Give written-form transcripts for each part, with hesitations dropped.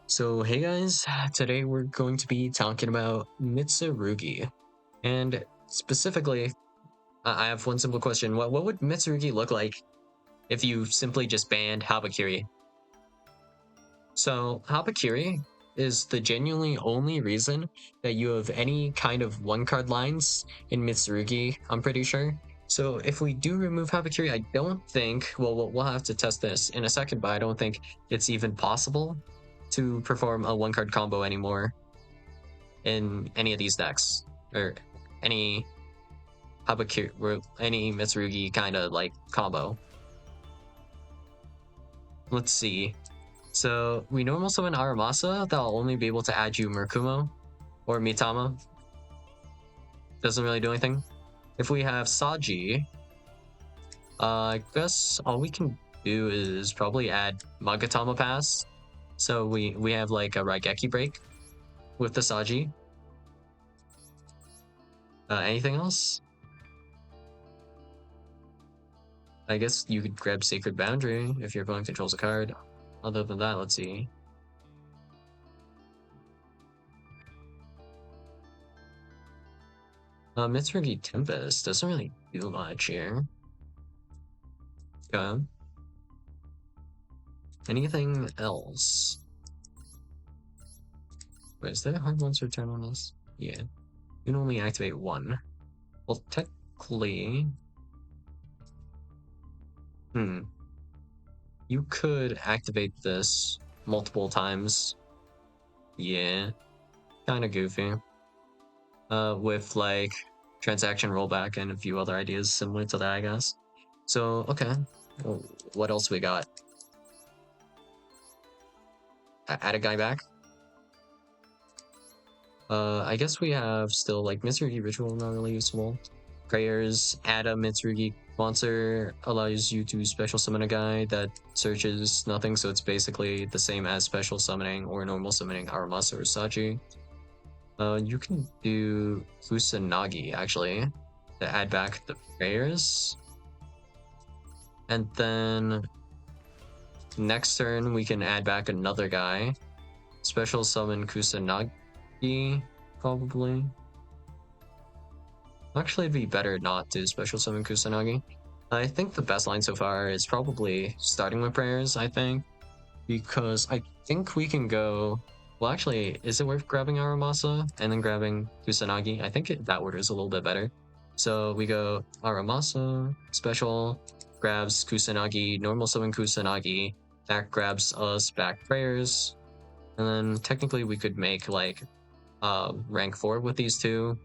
So hey guys, today we're going to be talking about Mitsurugi. And specifically, I have one simple question. What would Mitsurugi look like if you simply just banned Habakiri? So Habakiri is the genuinely only reason that you have any kind of one card lines in Mitsurugi, I'm pretty sure. So if we do remove Habakiri, I don't think, well, we'll have to test this in a second, but I don't think it's even possible to perform a one card combo anymore in any of these decks or any Habakiri or any Mitsurugi kind of like combo. Let's see. So we normal summon Aramasa, that'll only be able to add you Murakumo or Mitama. Doesn't really do anything. If we have Saji, I guess all we can do is probably add Magatama Pass. So we have like a Raigeki break with the Saji. Anything else? I guess you could grab Sacred Boundary if your opponent controls a card. Other than that, let's see. Mitsurugi Tempest doesn't really do much here. Okay. Anything else? Wait, is there a hard monster turn on this? Yeah. You can only activate one. Well, technically... You could activate this multiple times. Yeah. Kinda goofy. With, like, transaction rollback and a few other ideas similar to that, I guess. So, okay. Well, what else we got? Add a guy back? I guess we have still, like, Mitsurugi Ritual, not really useful. Prayers, add a Mitsurugi monster, allows you to special summon a guy that searches nothing, so it's basically the same as special summoning or normal summoning Aramasa or Saji. You can do Kusanagi, actually, to add back the prayers. And then next turn, we can add back another guy. Special summon Kusanagi, probably. Actually, it'd be better not to special summon Kusanagi. I think the best line so far is probably starting with prayers, I think. Because I think we can go... Well, actually, is it worth grabbing Aramasa and then grabbing Kusanagi? I think that order is a little bit better. So we go Aramasa, special, grabs Kusanagi, normal summon Kusanagi, that grabs us back prayers. And then technically we could make like rank 4 with these two,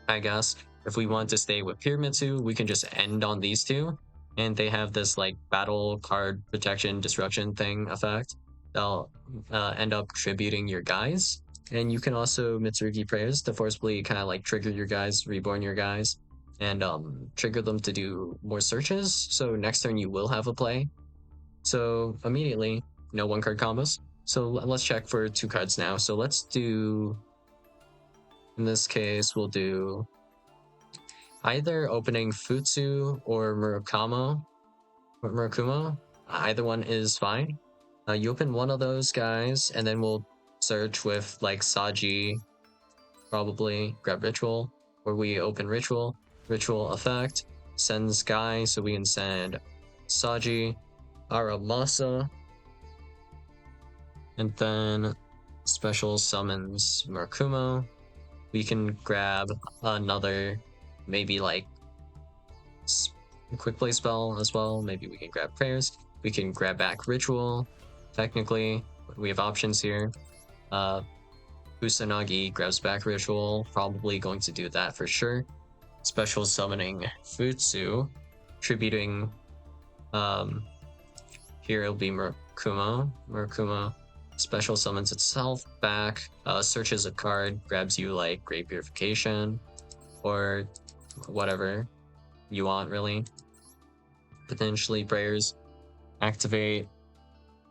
I guess. If we want to stay with Pyramitsu, we can just end on these two. And they have this like battle card protection disruption thing effect. They'll end up tributing your guys. And you can also Mitsurugi prayers to forcibly kind of like trigger your guys, reborn your guys, and trigger them to do more searches. So next turn you will have a play. So immediately, no one card combos. So let's check for 2 cards now. So let's do, in this case, we'll do either opening Futsu or Murakumo. Either one is fine. You open one of those guys, and then we'll search with like Saji, probably grab Ritual, or we open Ritual effect, sends guy, so we can send Saji, Aramasa, and then special summons Murakumo. We can grab another, maybe like quick play spell as well. Maybe we can grab prayers. We can grab back Ritual. Technically, we have options here. Kusanagi grabs back Ritual, probably going to do that for sure. Special summoning Futsu, tributing, here it'll be Murakumo special summons itself back, searches a card, grabs you like Great Purification, or whatever you want, really. Potentially prayers, activate,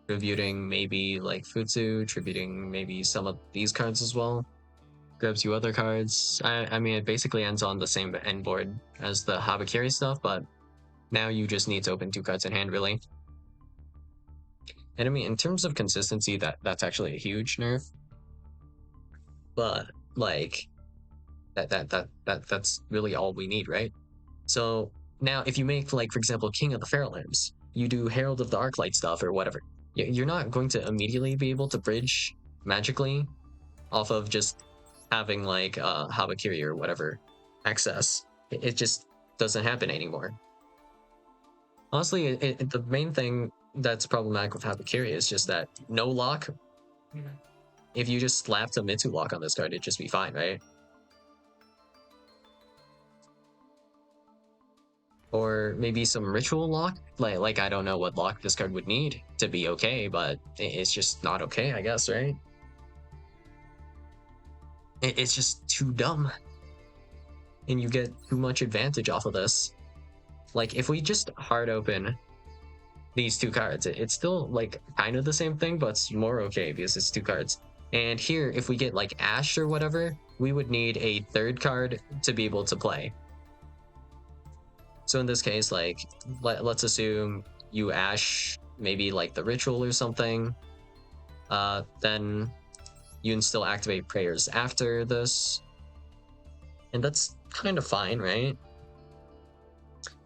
tributing maybe like Futsu, tributing maybe some of these cards as well. Grabs you other cards. I mean, it basically ends on the same end board as the Habakiri stuff, but now you just need to open 2 cards in hand, really. And I mean, in terms of consistency, that's actually a huge nerf. But like that's really all we need, right? So now, if you make, like, for example, King of the Feral Imps, you do Herald of the Arclight stuff or whatever. You're not going to immediately be able to bridge magically off of just having like Habakiri or whatever access. It just doesn't happen anymore. Honestly, the main thing that's problematic with Habakiri is just that no lock. If you just slapped a Mitsu lock on this card, it'd just be fine, right? Or maybe some ritual lock. Like I don't know what lock this card would need to be okay, but it's just not okay, I guess, right? It's just too dumb, and you get too much advantage off of this. Like if we just hard open these two cards, it's still like kind of the same thing, but it's more okay because it's two cards. And here, if we get like Ash or whatever, we would need a third card to be able to play. So in this case, like let's assume you Ash maybe like the ritual or something. Then you can still activate prayers after this, and that's kind of fine, right?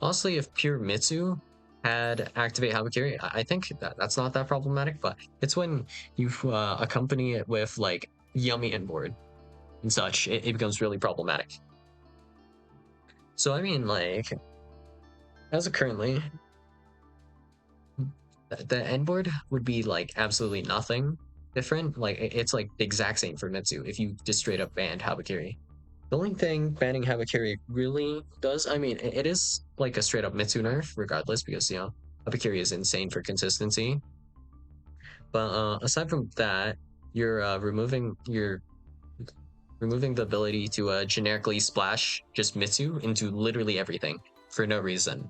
Honestly, if pure Mitsu had activate Habakiri, I think that's not that problematic, but it's when you accompany it with like Yummy Inboard and such, it becomes really problematic. So I mean, like, as of currently, the N-board would be like absolutely nothing different. Like it's like the exact same for Mitsu if you just straight up banned Habakiri. The only thing banning Habakiri really does, I mean, it is like a straight up Mitsu nerf, regardless, because Habakiri is insane for consistency. But aside from that, you're removing the ability to generically splash just Mitsu into literally everything for no reason.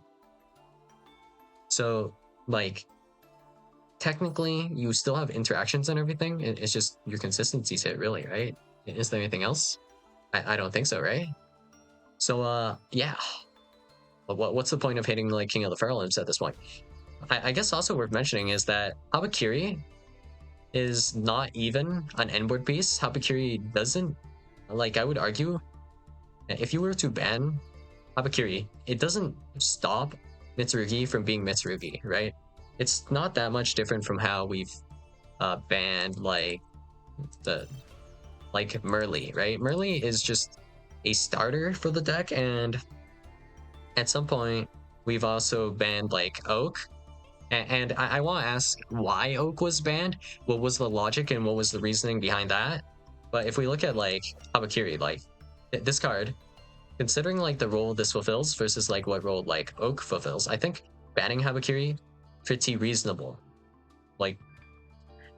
So like technically you still have interactions and everything. It's just your consistency's hit, really, right? Is there anything else? I don't think so, right? So yeah. What's the point of hitting like King of the Feral Imps at this point? I guess also worth mentioning is that Habakiri is not even an N-board piece. Habakiri doesn't, like, I would argue, if you were to ban Habakiri, it doesn't stop Mitsurugi from being Mitsurugi, right? It's not that much different from how we've banned like Merly, right? Merly is just a starter for the deck, and at some point we've also banned like Oak. And I want to ask why Oak was banned. What was the logic and what was the reasoning behind that? But if we look at like Habakiri, like this card, considering like the role this fulfills versus like what role like Oak fulfills, I think banning Habakiri pretty reasonable. Like,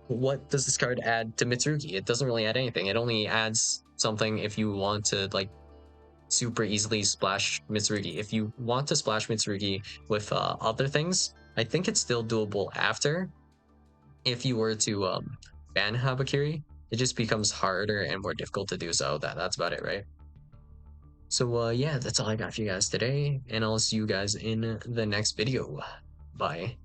what does this card add to Mitsurugi? It doesn't really add anything. It only adds something if you want to like super easily splash Mitsurugi. If you want to splash Mitsurugi with other things, I think it's still doable after. If you were to ban Habakiri, it just becomes harder and more difficult to do so. That's about it, right? So yeah, that's all I got for you guys today, and I'll see you guys in the next video. Bye.